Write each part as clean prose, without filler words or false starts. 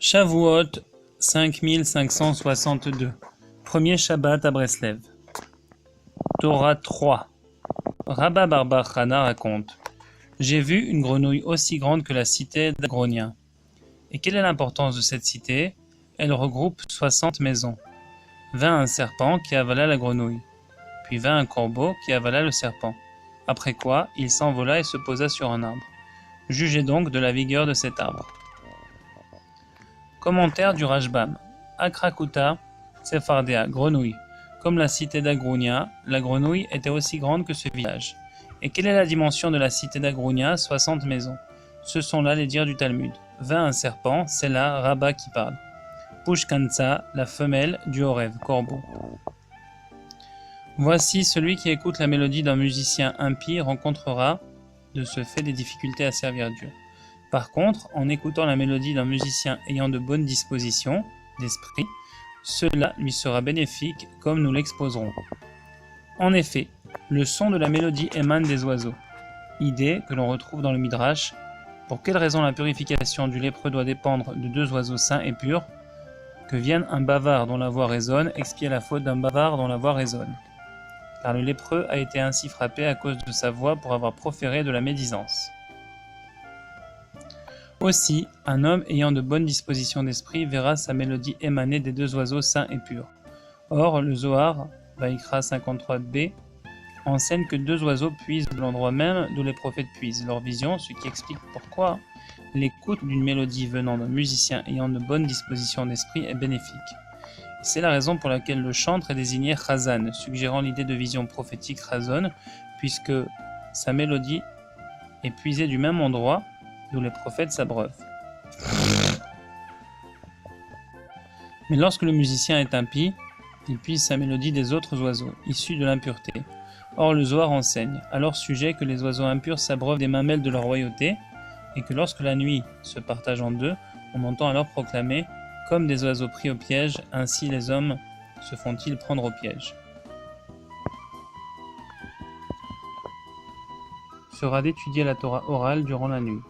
Shavuot 5562. Premier Shabbat à Breslev. Torah 3. Rabba bar bar Chana raconte: j'ai vu une grenouille aussi grande que la cité d'Agronia. Et quelle est l'importance de cette cité? Elle regroupe 60 maisons. Vint un serpent qui avala la grenouille. Puis vint un corbeau qui avala le serpent. Après quoi, il s'envola et se posa sur un arbre. Jugez donc de la vigueur de cet arbre. Commentaire du Rashbam. Akrakuta, Sephardéa, grenouille. Comme la cité d'Agrounia, la grenouille était aussi grande que ce village. Et quelle est la dimension de la cité d'Agrounia? 60 maisons. Ce sont là les dires du Talmud. Vint un serpent, c'est là Rabba qui parle. Pushkansa, la femelle du Horev, corbeau. Voici celui qui écoute la mélodie d'un musicien impie rencontrera de ce fait des difficultés à servir Dieu. Par contre, en écoutant la mélodie d'un musicien ayant de bonnes dispositions d'esprit, cela lui sera bénéfique comme nous l'exposerons. En effet, le son de la mélodie émane des oiseaux, idée que l'on retrouve dans le Midrash. Pour quelle raison la purification du lépreux doit dépendre de deux oiseaux sains et purs? Que vienne un bavard dont la voix résonne expier la faute d'un bavard dont la voix résonne. Car le lépreux a été ainsi frappé à cause de sa voix pour avoir proféré de la médisance. Aussi, un homme ayant de bonnes dispositions d'esprit verra sa mélodie émaner des deux oiseaux sains et purs. Or, le Zohar, Vaïkra 53b, enseigne que deux oiseaux puisent de l'endroit même d'où les prophètes puisent leur vision, ce qui explique pourquoi l'écoute d'une mélodie venant d'un musicien ayant de bonnes dispositions d'esprit est bénéfique. C'est la raison pour laquelle le chantre est désigné Chazan, suggérant l'idée de vision prophétique Chazon, puisque sa mélodie est puisée du même endroit d'où les prophètes s'abreuvent. Mais lorsque le musicien est impie, il puise sa mélodie des autres oiseaux, issus de l'impureté. Or le Zohar enseigne à leur sujet que les oiseaux impurs s'abreuvent des mamelles de leur royauté, et que lorsque la nuit se partage en deux, on entend alors proclamer « Comme des oiseaux pris au piège, ainsi les hommes se font-ils prendre au piège ». Sera d'étudier la Torah orale durant la nuit.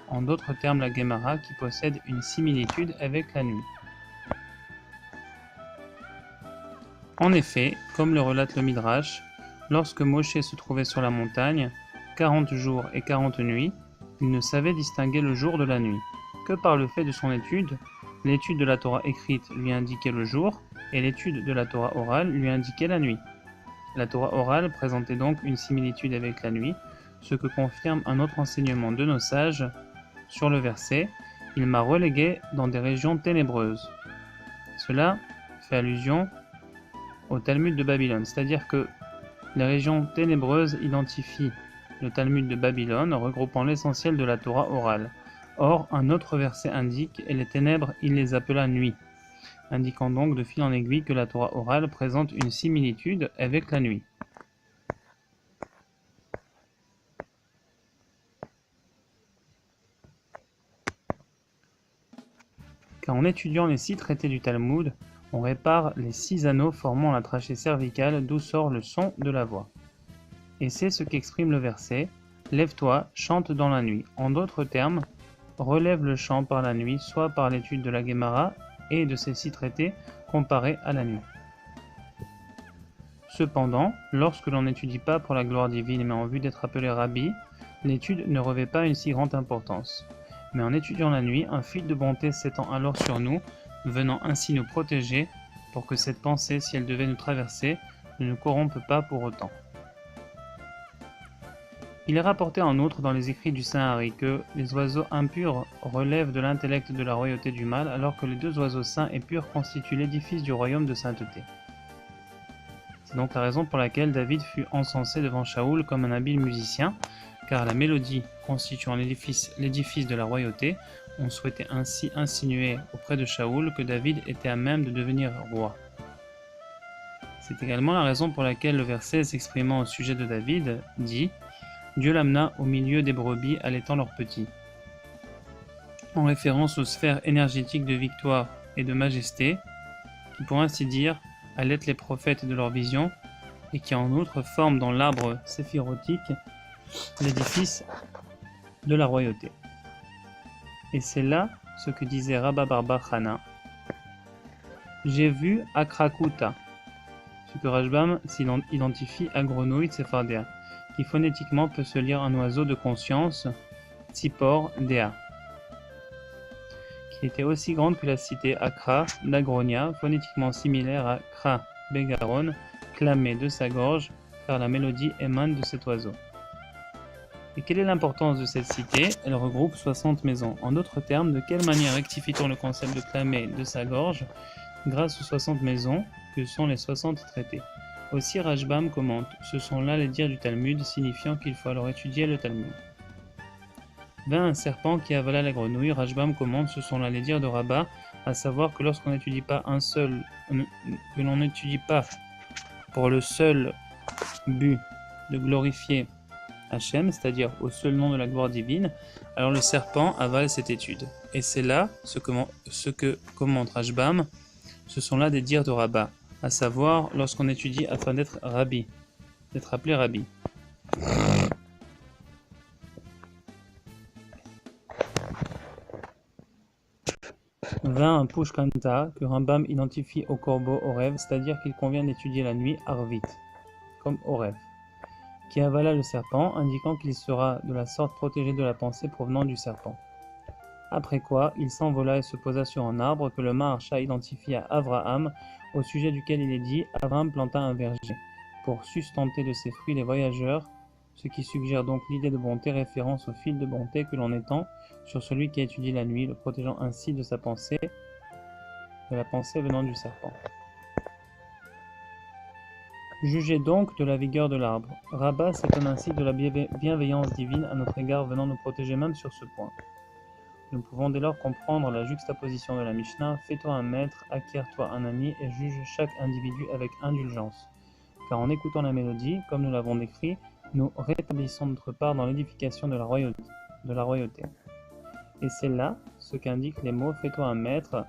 En d'autres termes, la Gemara qui possède une similitude avec la nuit. En effet, comme le relate le Midrash, lorsque Moshe se trouvait sur la montagne, 40 jours et 40 nuits, il ne savait distinguer le jour de la nuit, que par le fait de son étude. L'étude de la Torah écrite lui indiquait le jour, et l'étude de la Torah orale lui indiquait la nuit. La Torah orale présentait donc une similitude avec la nuit, ce que confirme un autre enseignement de nos sages sur le verset « Il m'a relégué dans des régions ténébreuses ». Cela fait allusion au Talmud de Babylone, c'est-à-dire que les régions ténébreuses identifient le Talmud de Babylone, regroupant l'essentiel de la Torah orale. Or, un autre verset indique « Et les ténèbres, il les appela nuit », indiquant donc de fil en aiguille que la Torah orale présente une similitude avec la nuit. Car en étudiant les 6 traités du Talmud, on répare les 6 anneaux formant la trachée cervicale d'où sort le son de la voix. Et c'est ce qu'exprime le verset « Lève-toi, chante dans la nuit ». En d'autres termes, relève le chant par la nuit, soit par l'étude de la Gemara et de ces 6 traités comparés à la nuit. Cependant, lorsque l'on n'étudie pas pour la gloire divine mais en vue d'être appelé rabbi, l'étude ne revêt pas une si grande importance. Mais en étudiant la nuit, un fil de bonté s'étend alors sur nous, venant ainsi nous protéger pour que cette pensée, si elle devait nous traverser, ne nous corrompe pas pour autant. Il est rapporté en outre dans les écrits du Saint Hari que les oiseaux impurs relèvent de l'intellect de la royauté du mal, alors que les deux oiseaux saints et purs constituent l'édifice du royaume de sainteté. C'est donc la raison pour laquelle David fut encensé devant Shaoul comme un habile musicien, car la mélodie constituant l'édifice de la royauté, on souhaitait ainsi insinuer auprès de Shaoul que David était à même de devenir roi. C'est également la raison pour laquelle le verset s'exprimant au sujet de David dit « Dieu l'amena au milieu des brebis allaitant leurs petits », en référence aux sphères énergétiques de victoire et de majesté, qui pour ainsi dire allaitent les prophètes de leur vision et qui en outre forment dans l'arbre séphirotique l'édifice de la royauté. Et c'est là ce que disait Rabba Barba Chana. J'ai vu Akrakuta, ce que Rashbam s'identifie à grenouille tsefardéa, qui phonétiquement peut se lire un oiseau de conscience, Tzipor Dea, qui était aussi grande que la cité Akra d'Agronia, phonétiquement similaire à Kra Begaron, clamé de sa gorge, car la mélodie émane de cet oiseau. Et quelle est l'importance de cette cité? Elle regroupe 60 maisons. En d'autres termes, de quelle manière rectifie-t-on le concept de clamer de sa gorge? Grâce aux 60 maisons, que sont les 60 traités. Aussi Rashbam commente, ce sont là les dires du Talmud, signifiant qu'il faut alors étudier le Talmud. Vint un serpent qui avala la grenouille, Rashbam commente, ce sont là les dires de Rabba, à savoir que lorsqu'on n'étudie pas que l'on n'étudie pas pour le seul but de glorifier Hachem, c'est-à-dire au seul nom de la gloire divine, alors le serpent avale cette étude. Et c'est là ce que commente Rashbam, ce sont là des dires de Rabba, à savoir lorsqu'on étudie afin d'être rabbi, d'être appelé rabbi. Vint un pushkanta que Rambam identifie au corbeau au rêve, c'est-à-dire qu'il convient d'étudier la nuit arvit, comme au rêve, qui avala le serpent, indiquant qu'il sera de la sorte protégé de la pensée provenant du serpent. Après quoi, il s'envola et se posa sur un arbre que le Maharsha identifie à Avraham, au sujet duquel il est dit « Abraham planta un verger » pour sustenter de ses fruits les voyageurs, ce qui suggère donc l'idée de bonté, référence au fil de bonté que l'on étend sur celui qui étudie la nuit, le protégeant ainsi de sa pensée, de la pensée venant du serpent. Jugez donc de la vigueur de l'arbre. Rabba s'étonne ainsi de la bienveillance divine à notre égard venant nous protéger même sur ce point. Nous pouvons dès lors comprendre la juxtaposition de la Mishnah « Fais-toi un maître, acquiers-toi un ami et juge chaque individu avec indulgence ». Car en écoutant la mélodie, comme nous l'avons décrit, nous rétablissons notre part dans l'édification de la royauté. Et c'est là ce qu'indiquent les mots « Fais-toi un maître »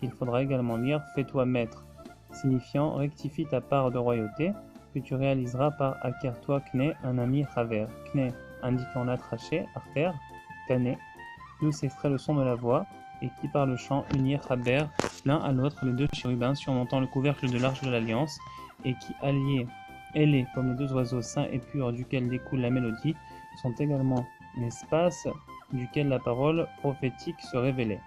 qu'il faudra également lire « Fais-toi maître », signifiant « Rectifie ta part de royauté » que tu réaliseras par « Acquiers-toi kne, un ami chaver ». Kne indiquant l'attaché, artère, kane, d'où s'extrait le son de la voix, et qui par le chant unir chaber l'un à l'autre les deux chérubins surmontant le couvercle de l'arche de l'Alliance, et qui alliés, ailés comme les deux oiseaux saints et purs duquel découle la mélodie, sont également l'espace duquel la parole prophétique se révélait.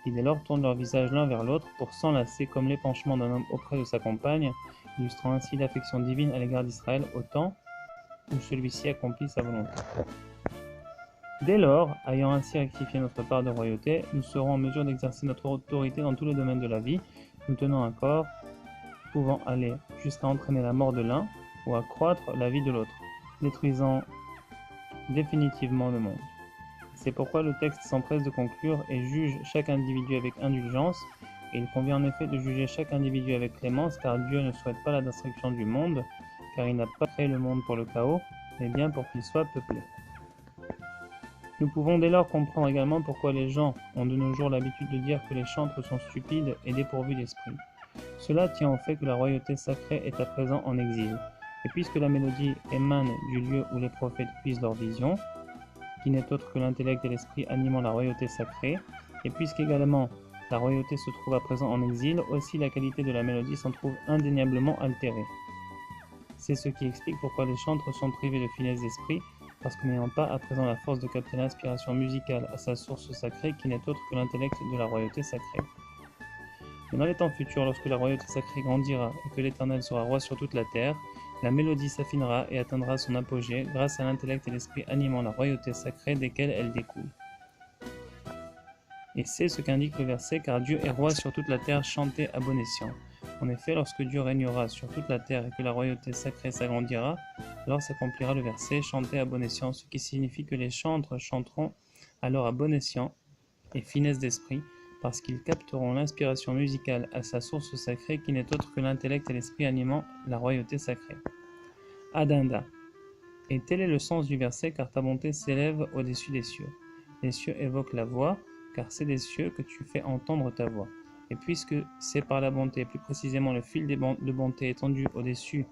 Qui dès lors tournent leur visage l'un vers l'autre pour s'enlacer comme l'épanchement d'un homme auprès de sa compagne, illustrant ainsi l'affection divine à l'égard d'Israël au temps où celui-ci accomplit sa volonté. Dès lors, ayant ainsi rectifié notre part de royauté, nous serons en mesure d'exercer notre autorité dans tous les domaines de la vie, nous tenant un corps pouvant aller jusqu'à entraîner la mort de l'un ou accroître la vie de l'autre, détruisant définitivement le monde. C'est pourquoi le texte s'empresse de conclure et juge chaque individu avec indulgence, et il convient en effet de juger chaque individu avec clémence, car Dieu ne souhaite pas la destruction du monde, car il n'a pas créé le monde pour le chaos, mais bien pour qu'il soit peuplé. Nous pouvons dès lors comprendre également pourquoi les gens ont de nos jours l'habitude de dire que les chantres sont stupides et dépourvus d'esprit. Cela tient au fait que la royauté sacrée est à présent en exil, et puisque la mélodie émane du lieu où les prophètes puisent leur vision, qui n'est autre que l'intellect et l'esprit animant la royauté sacrée, et puisqu'également la royauté se trouve à présent en exil, aussi la qualité de la mélodie s'en trouve indéniablement altérée. C'est ce qui explique pourquoi les chantres sont privés de finesse d'esprit, parce que n'ayant pas à présent la force de capter l'inspiration musicale à sa source sacrée, qui n'est autre que l'intellect de la royauté sacrée. Mais dans les temps futurs, lorsque la royauté sacrée grandira et que l'Éternel sera roi sur toute la terre, la mélodie s'affinera et atteindra son apogée grâce à l'intellect et l'esprit animant la royauté sacrée desquels elle découle. Et c'est ce qu'indique le verset, car Dieu est roi sur toute la terre, chantez à bon escient. En effet, lorsque Dieu régnera sur toute la terre et que la royauté sacrée s'agrandira, alors s'accomplira le verset, chantez à bon escient, ce qui signifie que les chantres chanteront alors à bon escient et finesse d'esprit, parce qu'ils capteront l'inspiration musicale à sa source sacrée qui n'est autre que l'intellect et l'esprit animant la royauté sacrée. Adinda. Et tel est le sens du verset, car ta bonté s'élève au-dessus des cieux. Les cieux évoquent la voix, car c'est des cieux que tu fais entendre ta voix. Et puisque c'est par la bonté, plus précisément le fil de bonté étendu au-dessus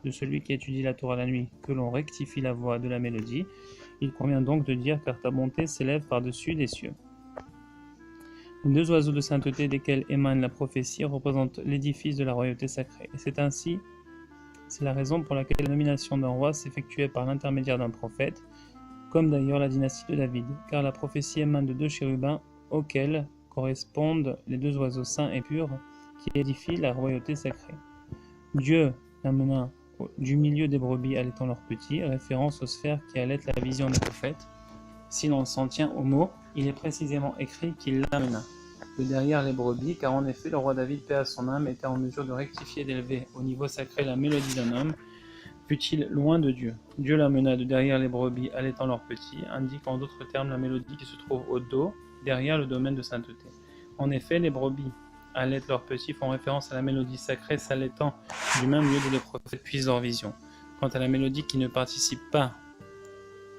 de celui qui étudie la Torah la nuit, que l'on rectifie la voix de la mélodie, il convient donc de dire car ta bonté s'élève par-dessus des cieux. Les deux oiseaux de sainteté desquels émane la prophétie représentent l'édifice de la royauté sacrée. Et c'est la raison pour laquelle la nomination d'un roi s'effectuait par l'intermédiaire d'un prophète, comme d'ailleurs la dynastie de David, car la prophétie émane de deux chérubins auxquels correspondent les deux oiseaux saints et purs qui édifient la royauté sacrée. Dieu l'amena du milieu des brebis allaitant leurs petits, référence aux sphères qui allaitent la vision des prophètes. Si l'on s'en tient au mot, il est précisément écrit qu'il l'amena de derrière les brebis, car en effet le roi David, paix à son âme, était en mesure de rectifier et d'élever au niveau sacré la mélodie d'un homme, fut-il loin de Dieu. Dieu l'amena de derrière les brebis allaitant leurs petits, indique en d'autres termes la mélodie qui se trouve au dos, derrière le domaine de sainteté. En effet, les brebis allaitent leurs petits font référence à la mélodie sacrée s'allaitant du même lieu où les prophètes puisent leur vision. Quant à la mélodie qui ne participe pas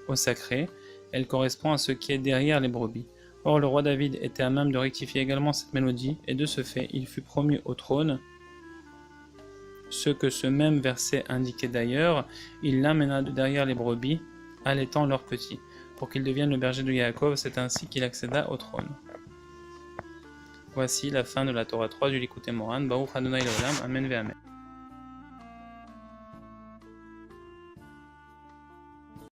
au sacré, elle correspond à ce qui est derrière les brebis. Or, le roi David était à même de rectifier également cette mélodie, et de ce fait, il fut promu au trône. Ce que ce même verset indiquait d'ailleurs, il l'amena de derrière les brebis, allaitant leurs petits. Pour qu'il devienne le berger de Yaakov, c'est ainsi qu'il accéda au trône. Voici la fin de la Torah 3 du Likutei Moharan. Baruch Adonai Leolam. Amen ve Amen.